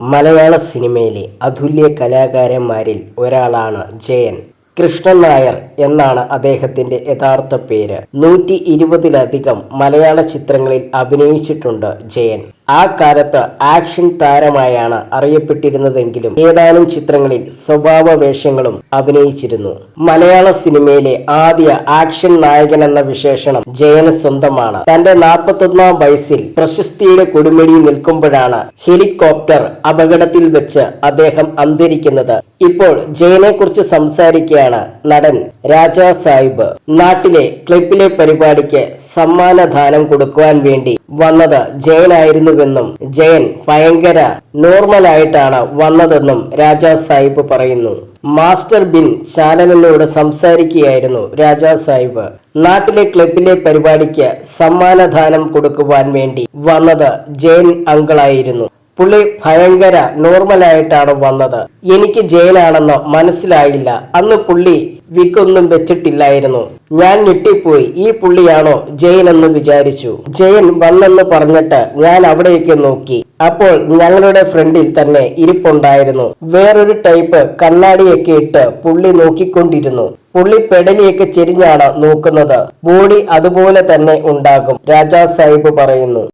മലയാള സിനിമയിലെ അതുല്യ കലാകാരന്മാരിൽ ഒരാളാണ് ജയൻ. കൃഷ്ണൻ നായർ എന്നാണ് അദ്ദേഹത്തിന്റെ യഥാർത്ഥ പേര്. 120-ലധികം മലയാള ചിത്രങ്ങളിൽ അഭിനയിച്ചിട്ടുണ്ട് ജയൻ. ആ കാലത്ത് ആക്ഷൻ താരമായാണ് അറിയപ്പെട്ടിരുന്നതെങ്കിലും ഏതാനും ചിത്രങ്ങളിൽ സ്വഭാവ വേഷങ്ങളും അഭിനയിച്ചിരുന്നു. മലയാള സിനിമയിലെ ആദ്യ ആക്ഷൻ നായകൻ എന്ന വിശേഷണം ജയന് സ്വന്തമാണ്. തന്റെ 41-ാം വയസ്സിൽ പ്രശസ്തിയുടെ കൊടുമുടി നിൽക്കുമ്പോഴാണ് ഹെലികോപ്റ്റർ അപകടത്തിൽ വെച്ച് അദ്ദേഹം അന്തരിക്കുന്നത്. ഇപ്പോൾ ജയനെ കുറിച്ച് സംസാരിക്കുകയാണ് നടൻ രാജാ സാഹിബ്. നാട്ടിലെ ക്ലബിലെ പരിപാടിക്ക് സമ്മാനദാനം കൊടുക്കുവാൻ വേണ്ടി വന്നത് ജയനായിരുന്നുവെന്നും ജയൻ ഭയങ്കര നോർമലായിട്ടാണ് വന്നതെന്നും രാജാ സാഹിബ് പറയുന്നു. മാസ്റ്റർ ബിൻ ചാനലിനോട് സംസാരിക്കുകയായിരുന്നു രാജാ സാഹിബ്. നാട്ടിലെ ക്ലബിലെ പരിപാടിക്ക് സമ്മാനദാനം കൊടുക്കുവാൻ വേണ്ടി വന്നത് ജയൻ അങ്കിളായിരുന്നു. പുള്ളി ഭയങ്കര നോർമലായിട്ടാണ് വന്നത്. എനിക്ക് ജയനാണെന്ന് മനസ്സിലായില്ല. അന്ന് പുള്ളി വിക്കൊന്നും വെച്ചിട്ടില്ലായിരുന്നു. ഞാൻ ഞെട്ടിപ്പോയി. ഈ പുള്ളിയാണോ ജയൻ എന്ന് വിചാരിച്ചു. ജയൻ വന്നെന്ന് പറഞ്ഞിട്ട് ഞാൻ അവിടേക്ക് നോക്കി. അപ്പോൾ ഞങ്ങളുടെ ഫ്രണ്ടിൽ തന്നെ ഇരിപ്പുണ്ടായിരുന്നു. വേറൊരു ടൈപ്പ് കണ്ണാടിയൊക്കെ ഇട്ട് പുള്ളി നോക്കിക്കൊണ്ടിരുന്നു. പുള്ളി പെടലിയൊക്കെ ചെരിഞ്ഞാണ് നോക്കുന്നത്. ബോഡി അതുപോലെ തന്നെ ഉണ്ടാകും, രാജാ സാഹിബ് പറയുന്നു.